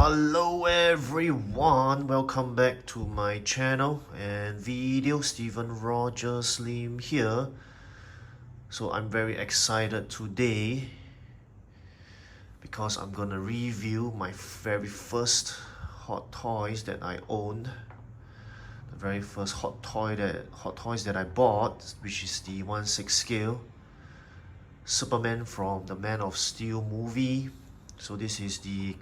Hello everyone, welcome back to my channel and video. Stephen Rogers Lim here. So I'm very excited today because I'm gonna review my very first hot toys that I owned. The very first hot toys that I bought, which is the 1/6 scale Superman from the Man of Steel movie. So this is the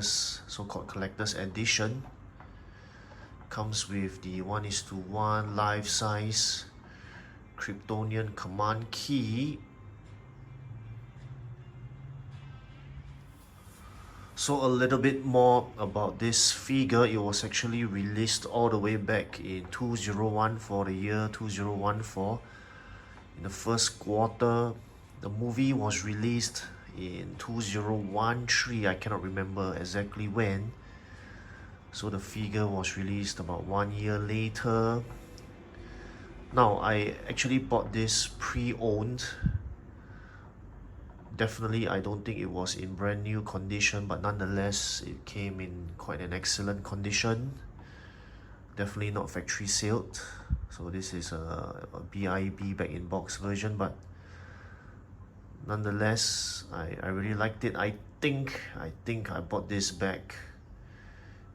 so-called collector's edition. Comes with the 1:1 life-size Kryptonian command key. So a little bit more about this figure. It was actually released all the way back in 2014, for the year 2014. In the first quarter, the movie was released in 2013. I cannot remember exactly when. So the figure was released about 1 year later. Now I actually bought this pre-owned. Definitely I don't think it was in brand new condition, but nonetheless it came in quite an excellent condition. Definitely not factory sealed. So this is a BIB back in box version, but nonetheless, I really liked it. I think I bought this back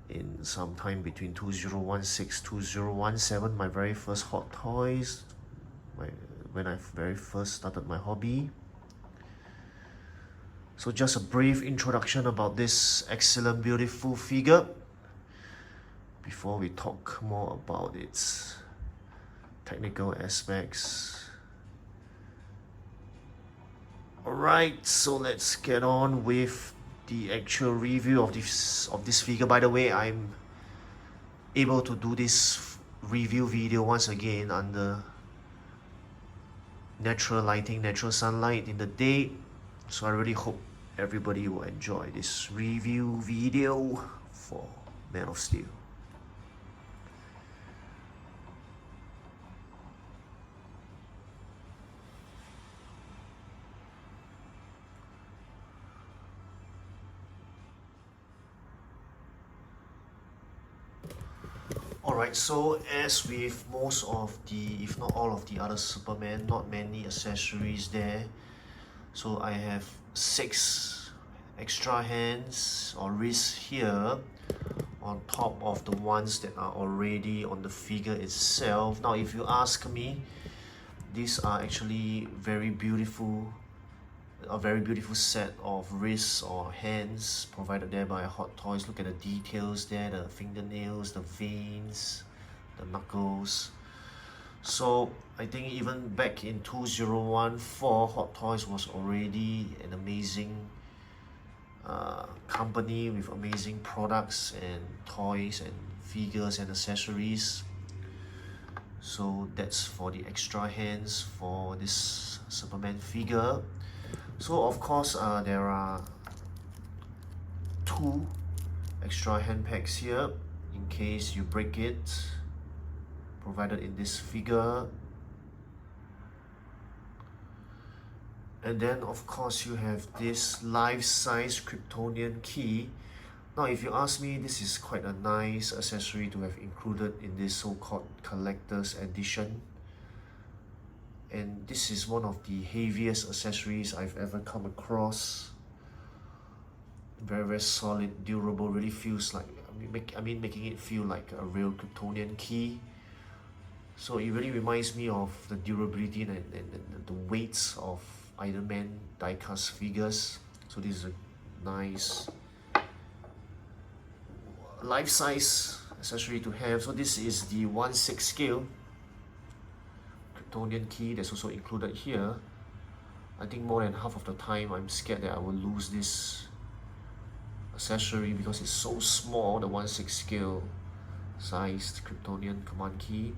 in sometime between 2016 2017, my very first hot toys, when I very first started my hobby. So just a brief introduction about this excellent, beautiful figure before we talk more about its technical aspects. Alright, so let's get on with the actual review of this figure. By the way, I'm able to do this review video once again under natural lighting, natural sunlight in the day. So I really hope everybody will enjoy this review video for Man of Steel. Alright, so as with most of the, if not all of the other Superman, not many accessories there. So I have 6 extra hands or wrists here on top of the ones that are already on the figure itself. Now if you ask me, these are actually a very beautiful set of wrists or hands provided there by Hot Toys. Look at the details there, the fingernails, the veins, the knuckles. So I think even back in 2014, Hot Toys was already an amazing company with amazing products and toys and figures and accessories. So that's for the extra hands for this Superman figure. So of course there are 2 extra hand packs here in case you break it, provided in this figure. And then of course you have this life-size Kryptonian key. Now if you ask me, this is quite a nice accessory to have included in this so-called collector's edition. And this is one of the heaviest accessories I've ever come across. Very, very solid, durable, really feels like, making it feel like a real Kryptonian key. So it really reminds me of the durability and the weights of Iron Man die-cast figures. So this is a nice life-size accessory to have. So this is the 1/6 scale Kryptonian key that's also included here. I think more than half of the time I'm scared that I will lose this accessory because it's so small, the 1/6 scale sized Kryptonian command key.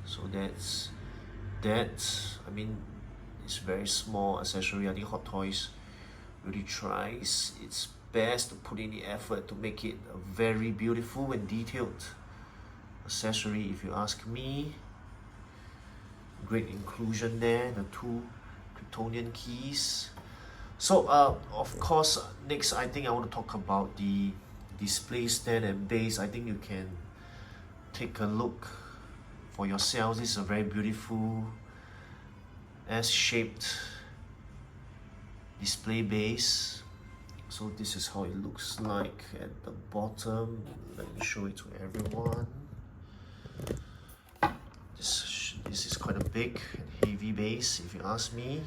So that's that. It's very small accessory. I think Hot Toys really tries its best to put in the effort to make it a very beautiful and detailed accessory, if you ask me. Great inclusion there, the 2 Kryptonian keys. So of course, next I think I want to talk about the display stand and base. I think you can take a look for yourselves. This is a very beautiful S-shaped display base. So this is how it looks like at the bottom. Let me show it to everyone. This is quite a big and heavy base, if you ask me.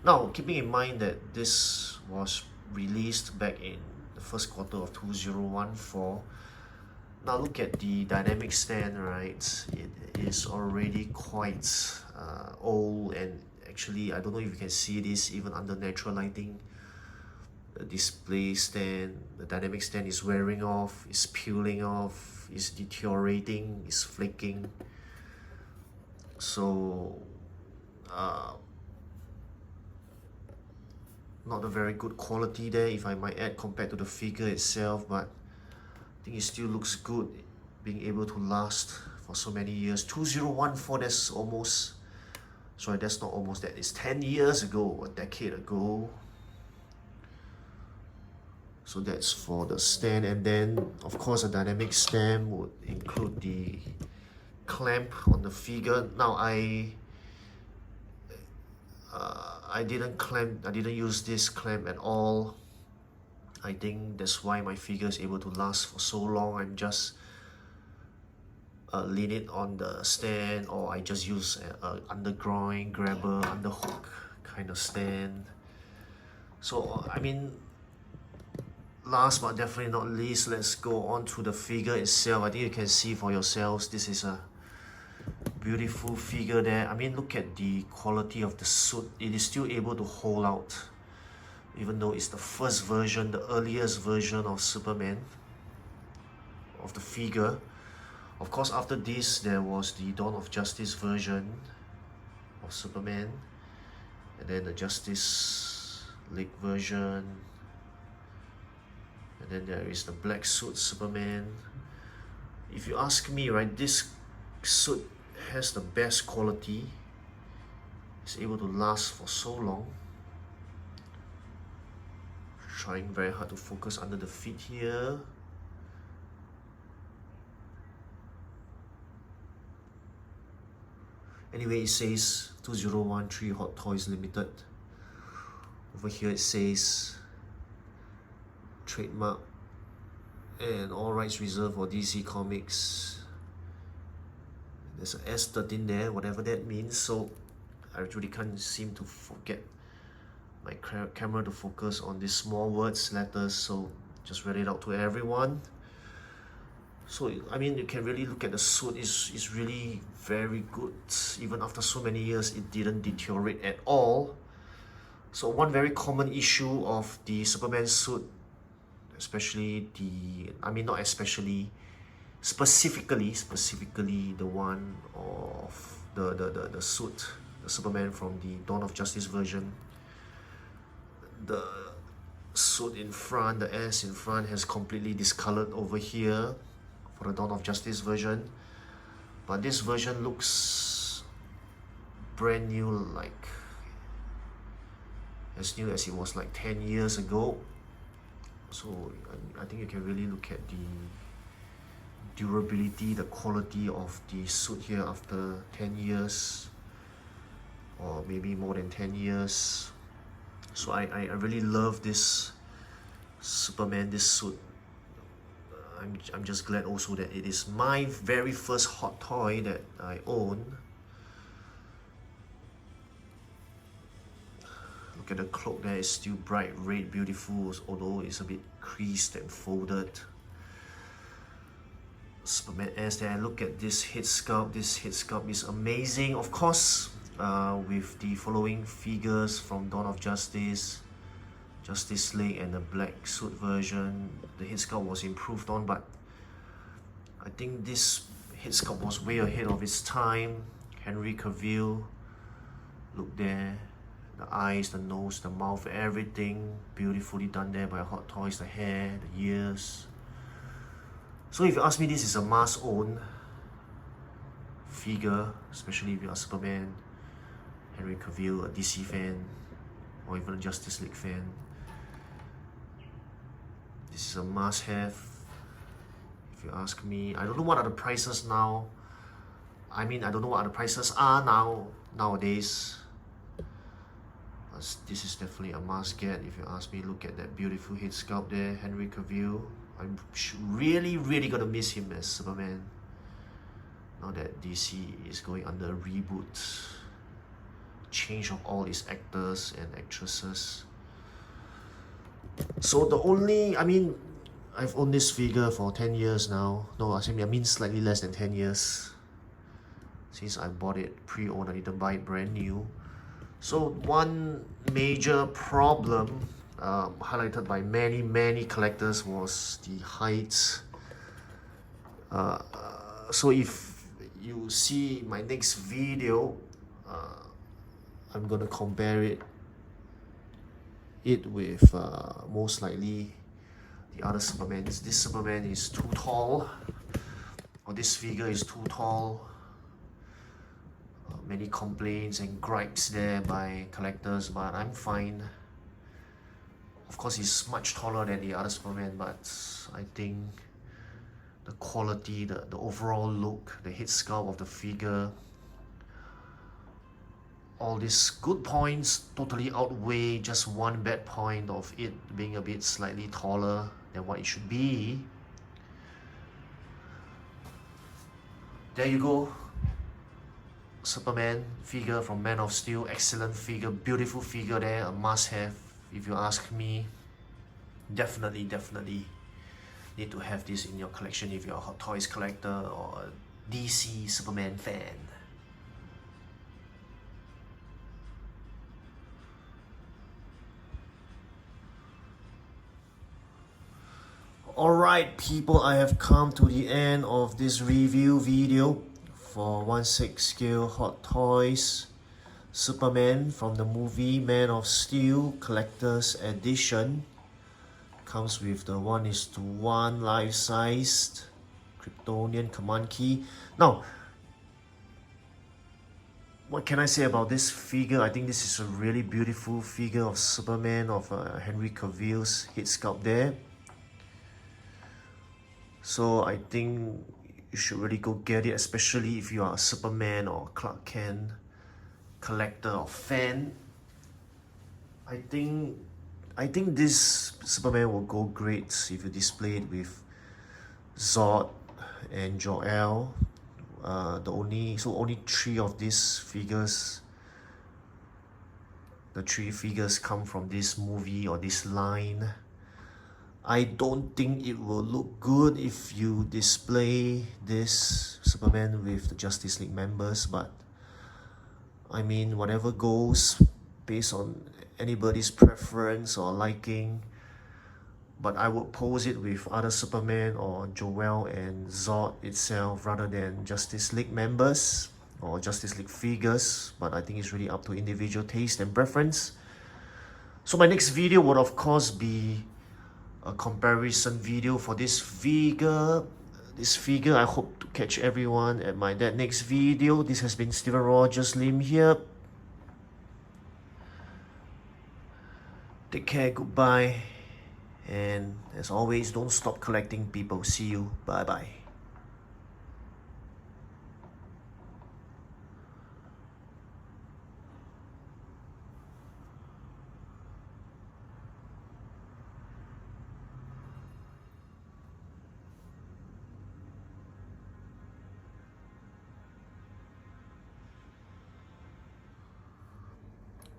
Now, keeping in mind that this was released back in the first quarter of 2014, now look at the dynamic stand, right? It is already quite old, and actually I don't know if you can see this even under natural lighting. The display stand, the dynamic stand is wearing off, is peeling off, is deteriorating, is flaking. So not a very good quality there, if I might add, compared to the figure itself, but I think it still looks good, being able to last for so many years. 2014, that's almost, sorry, that's not almost, that is 10 years ago, a decade ago. So that's for the stand, and then of course a dynamic stand would include the clamp on the figure. Now I didn't use this clamp at all. I think that's why my figure is able to last for so long. I'm just lean it on the stand, or I just use an underground grabber, underhook kind of stand. So I mean, last but definitely not least, let's go on to the figure itself. I think you can see for yourselves, this is a beautiful figure there. I mean, look at the quality of the suit. It is still able to hold out, even though it's the first version, the earliest version of Superman, of the figure. Of course, after this, there was the Dawn of Justice version of Superman, and then the Justice League version, and then there is the black suit Superman. If you ask me, right, this suit has the best quality. It's able to last for so long. Trying very hard to focus under the feet here. Anyway, it says 2013 Hot Toys Limited. Over here it says trademark and all rights reserved for DC Comics. There's an S13 there, whatever that means. So I really can't seem to forget my camera to focus on these small words, letters, so just read it out to everyone. So I mean, you can really look at the suit. It's really very good. Even after so many years, it didn't deteriorate at all. So one very common issue of the Superman suit, especially the, I mean not especially, specifically the one of the suit, the Superman from the Dawn of Justice version, the suit in front, the S in front has completely discolored over here for the Dawn of Justice version, but this version looks brand new, like as new as it was like 10 years ago. So I think you can really look at the durability, the quality of the suit here after 10 years, or maybe more than 10 years. So I really love this Superman, this suit. I'm just glad also that it is my very first hot toy that I own. Look at the cloak there, it's still bright red, beautiful, although it's a bit creased and folded. Superman S there. Look at this head sculpt. This head sculpt is amazing. Of course, with the following figures from Dawn of Justice, Justice League, and the black suit version, the head sculpt was improved on, but I think this head sculpt was way ahead of its time. Henry Cavill, look there, the eyes, the nose, the mouth, everything beautifully done there by Hot Toys, the hair, the ears. So if you ask me, this is a must own figure, especially if you are Superman, Henry Cavill, a DC fan, or even a Justice League fan. This is a must-have, if you ask me. I don't know what are the prices now. I mean, I don't know what the prices are nowadays. But this is definitely a must-get if you ask me. Look at that beautiful head sculpt there, Henry Cavill. I'm really gonna miss him as Superman. Now that DC is going under a reboot, change of all its actors and actresses. So the only, I mean, I've owned this figure for 10 years now. No, I mean slightly less than 10 years. Since I bought it pre-owned, I didn't buy it brand new. So one major problem highlighted by many collectors was the height. So if you see my next video, I'm gonna compare it with most likely the other Supermans. This Superman is too tall, or this figure is too tall. Many complaints and gripes there by collectors, but I'm fine. Of course, he's much taller than the other Superman, but I think the quality, the overall look, the head sculpt of the figure, all these good points totally outweigh just one bad point of it being a bit slightly taller than what it should be. There you go. Superman figure from Man of Steel. Excellent figure, beautiful figure there, a must-have if you ask me. Definitely need to have this in your collection if you're a Hot Toys collector or a DC Superman fan. Alright people, I have come to the end of this review video for 1/6 scale Hot Toys Superman from the movie Man of Steel Collector's Edition. Comes with the 1:1 life-sized Kryptonian command key. Now, what can I say about this figure? I think this is a really beautiful figure of Superman, of Henry Cavill's head sculpt there. So I think you should really go get it, especially if you are a Superman or Clark Kent collector or fan. I think this Superman will go great if you display it with Zod and Jor-El. Only 3 of these figures, the 3 figures come from this movie or this line. I don't think it will look good if you display this Superman with the Justice League members, but I mean, whatever goes based on anybody's preference or liking. But I would pose it with other Superman or Jor-El and Zod itself rather than Justice League members or Justice League figures. But I think it's really up to individual taste and preference. So my next video would of course be a comparison video for this figure. I hope to catch everyone at my next video. This has been Steven Rogers Lim here. Take care, goodbye, and as always, don't stop collecting, people. See you, bye bye.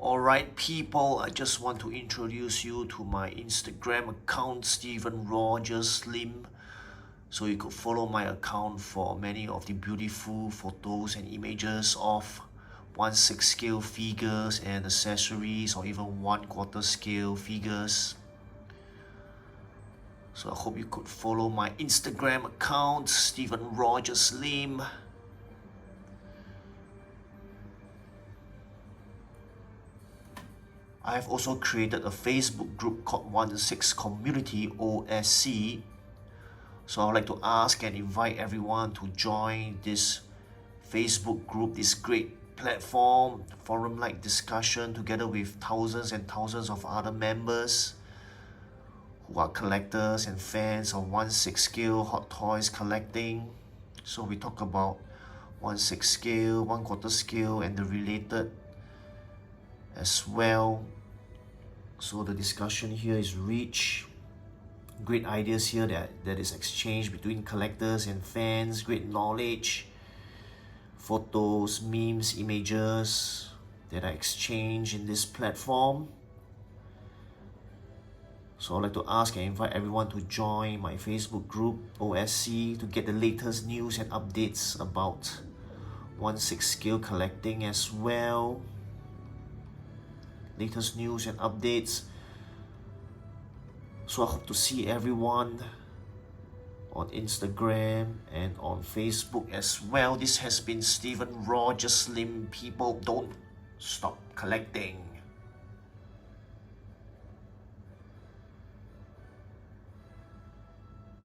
Alright people, I just want to introduce you to my Instagram account, Steven Rogers Lim, so you could follow my account for many of the beautiful photos and images of 1/6 scale figures and accessories, or even 1/4 scale figures. So I hope you could follow my Instagram account, Steven Rogers Lim. I have also created a Facebook group called 1/6 Community OSC. So I would like to ask and invite everyone to join this Facebook group, this great platform, forum-like discussion together with thousands and thousands of other members who are collectors and fans of 1/6 scale hot toys collecting. So we talk about 1/6 scale, 1/4 scale, and the related as well. So the discussion here is rich. Great ideas here that is exchanged between collectors and fans. Great knowledge, photos, memes, images that are exchanged in this platform. So I'd like to ask and invite everyone to join my Facebook group, OSC, to get the latest news and updates about 1/6 scale collecting as well. Latest news and updates. So I hope to see everyone on Instagram and on Facebook as well. This has been Stephen Raw, just slim people. Don't stop collecting.